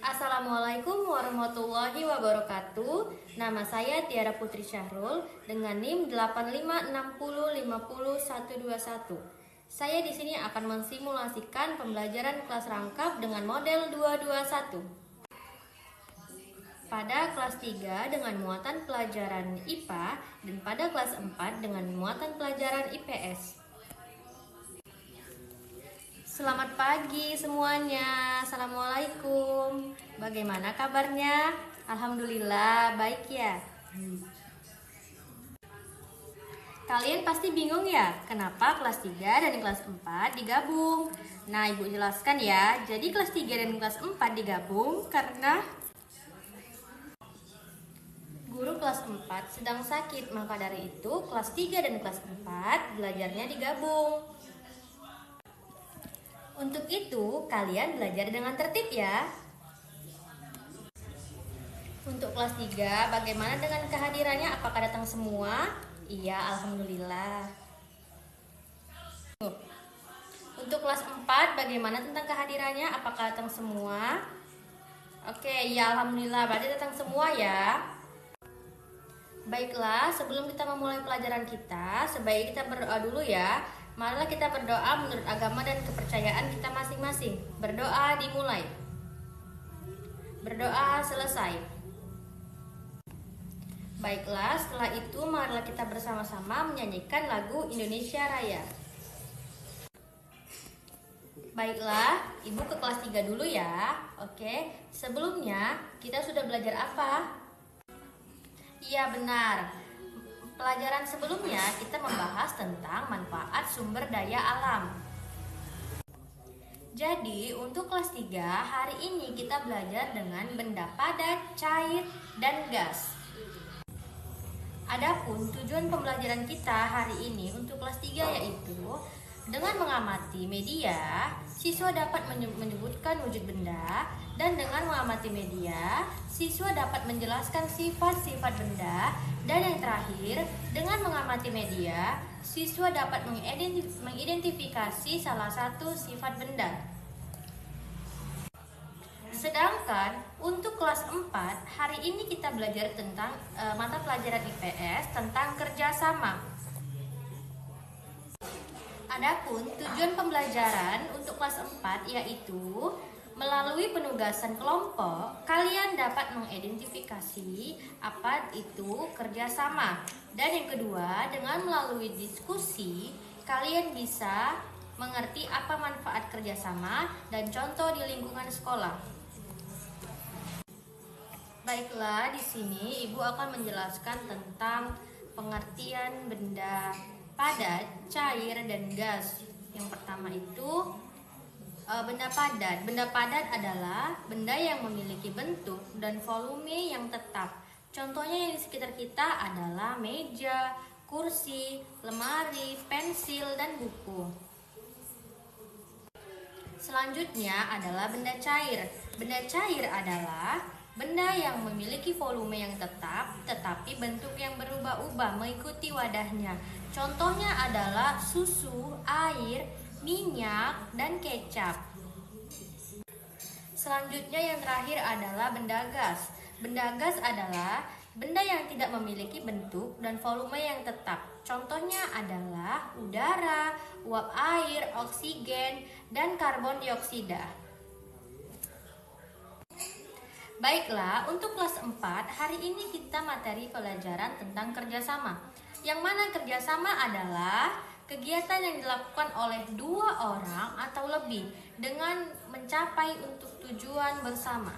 Assalamualaikum warahmatullahi wabarakatuh. Nama saya Tiara Putri Syahrul dengan NIM 8560500121. Saya di sini akan mensimulasikan pembelajaran kelas rangkap dengan model 221. Pada kelas 3 dengan muatan pelajaran IPA dan pada kelas 4 dengan muatan pelajaran IPS. Selamat pagi semuanya. Assalamualaikum. Bagaimana kabarnya? Alhamdulillah baik ya. Kalian pasti bingung ya, kenapa kelas 3 dan kelas 4 digabung? Nah, Ibu jelaskan ya. Jadi kelas 3 dan kelas 4 digabung karena guru kelas 4 sedang sakit. Maka dari itu kelas 3 dan kelas 4 belajarnya digabung. Untuk itu, kalian belajar dengan tertib ya. Untuk kelas 3, bagaimana dengan kehadirannya? Apakah datang semua? Iya, alhamdulillah. Untuk kelas 4, bagaimana tentang kehadirannya? Apakah datang semua? Oke, ya alhamdulillah, berarti datang semua ya. Baiklah, sebelum kita memulai pelajaran kita, sebaiknya kita berdoa dulu ya. Marilah kita berdoa menurut agama dan kepercayaan kita masing-masing. Berdoa dimulai. Berdoa selesai. Baiklah, setelah itu marilah kita bersama-sama menyanyikan lagu Indonesia Raya. Baiklah, Ibu ke kelas 3 dulu ya. Oke, sebelumnya kita sudah belajar apa? Iya benar. Pelajaran sebelumnya kita membahas tentang manfaat sumber daya alam. Jadi untuk kelas 3 hari ini kita belajar dengan benda padat, cair, dan gas. Adapun tujuan pembelajaran kita hari ini untuk kelas 3 yaitu dengan mengamati media, siswa dapat menyebutkan wujud benda, dan dengan mengamati media, siswa dapat menjelaskan sifat-sifat benda, dan yang terakhir, dengan mengamati media, siswa dapat mengidentifikasi salah satu sifat benda. Sedangkan untuk kelas 4, hari ini kita belajar tentang mata pelajaran IPS tentang kerjasama. Adapun tujuan pembelajaran untuk kelas 4 yaitu melalui penugasan kelompok, kalian dapat mengidentifikasi apa itu kerjasama. Dan yang kedua, dengan melalui diskusi, kalian bisa mengerti apa manfaat kerjasama dan contoh di lingkungan sekolah. Baiklah, di sini Ibu akan menjelaskan tentang pengertian benda padat, cair, dan gas. Yang pertama itu benda padat. Benda padat adalah benda yang memiliki bentuk dan volume yang tetap. Contohnya yang di sekitar kita adalah meja, kursi, lemari, pensil, dan buku. Selanjutnya adalah benda cair. Benda cair adalah benda yang memiliki volume yang tetap, tetapi bentuk yang berubah-ubah mengikuti wadahnya. Contohnya adalah susu, air, minyak, dan kecap. Selanjutnya yang terakhir adalah benda gas. Benda gas adalah benda yang tidak memiliki bentuk dan volume yang tetap. Contohnya adalah udara, uap air, oksigen, dan karbon dioksida. Baiklah, untuk kelas 4, hari ini kita materi pelajaran tentang kerjasama. Yang mana kerjasama adalah kegiatan yang dilakukan oleh 2 orang atau lebih dengan mencapai untuk tujuan bersama.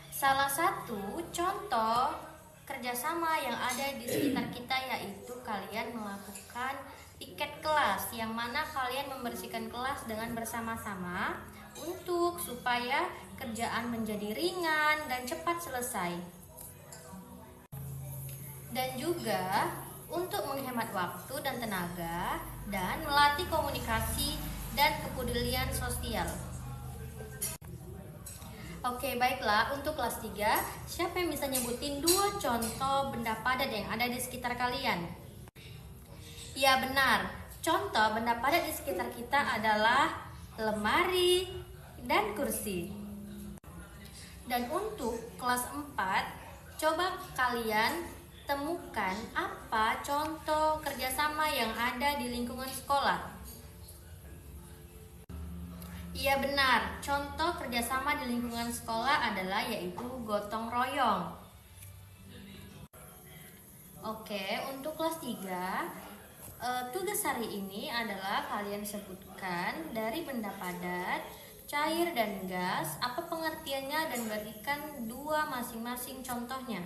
Salah satu contoh kerjasama yang ada di sekitar kita yaitu kalian melakukan piket kelas, yang mana kalian membersihkan kelas dengan bersama-sama untuk supaya kerjaan menjadi ringan dan cepat selesai. Dan juga untuk menghemat waktu dan tenaga dan melatih komunikasi dan kepedulian sosial. Oke, baiklah, untuk kelas 3, siapa yang bisa nyebutin 2 contoh benda padat yang ada di sekitar kalian? Ya benar, contoh benda padat di sekitar kita adalah lemari, dan kursi. Dan untuk kelas 4, coba kalian temukan apa contoh kerjasama yang ada di lingkungan sekolah. Iya benar, contoh kerjasama di lingkungan sekolah adalah yaitu gotong royong. Oke, untuk kelas 3, tugas hari ini adalah kalian sebutkan dari benda padat, cair, dan gas, apa pengertiannya dan berikan 2 masing-masing contohnya.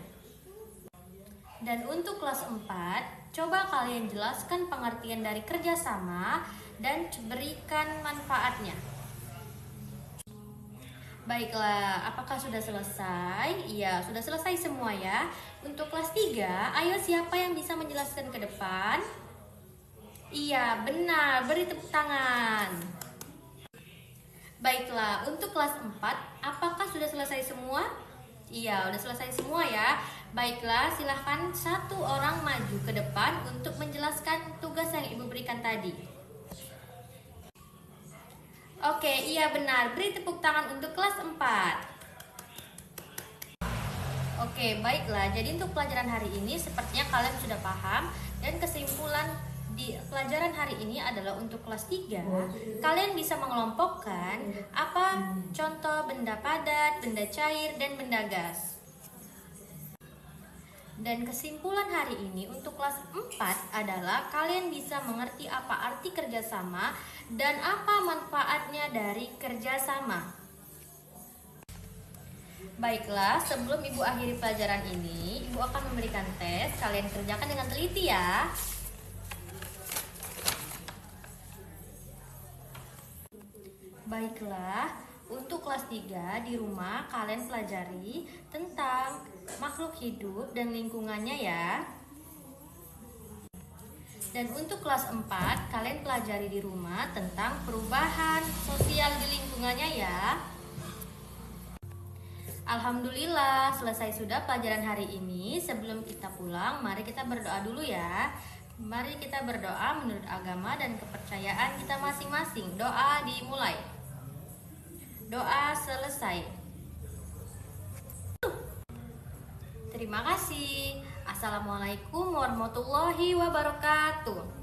Dan untuk kelas 4, coba kalian jelaskan pengertian dari kerjasama dan berikan manfaatnya. Baiklah, apakah sudah selesai? Iya, sudah selesai semua ya. Untuk kelas 3, ayo siapa yang bisa menjelaskan ke depan? Iya, benar, beri tepuk tangan. Baiklah, untuk kelas 4, apakah sudah selesai semua? Iya, sudah selesai semua ya. Baiklah, silahkan satu orang maju ke depan untuk menjelaskan tugas yang Ibu berikan tadi. Oke, iya benar. Beri tepuk tangan untuk kelas 4. Oke, baiklah. Jadi untuk pelajaran hari ini sepertinya kalian sudah paham. Dan kesimpulan di pelajaran hari ini adalah untuk kelas 3. Kalian bisa mengelompokkan apa contoh benda padat, benda cair, dan benda gas. Dan kesimpulan hari ini untuk kelas 4 adalah kalian bisa mengerti apa arti kerjasama dan apa manfaatnya dari kerjasama. Baiklah, sebelum Ibu akhiri pelajaran ini, Ibu akan memberikan tes. Kalian kerjakan dengan teliti ya. Baiklah, untuk kelas 3 di rumah kalian pelajari tentang makhluk hidup dan lingkungannya ya. Dan untuk kelas 4 kalian pelajari di rumah tentang perubahan sosial di lingkungannya ya. Alhamdulillah, selesai sudah pelajaran hari ini. Sebelum kita pulang, mari kita berdoa dulu ya. Mari kita berdoa menurut agama dan kepercayaan kita masing-masing. Doa dimulai. Doa selesai. Terima kasih. Assalamualaikum warahmatullahi wabarakatuh.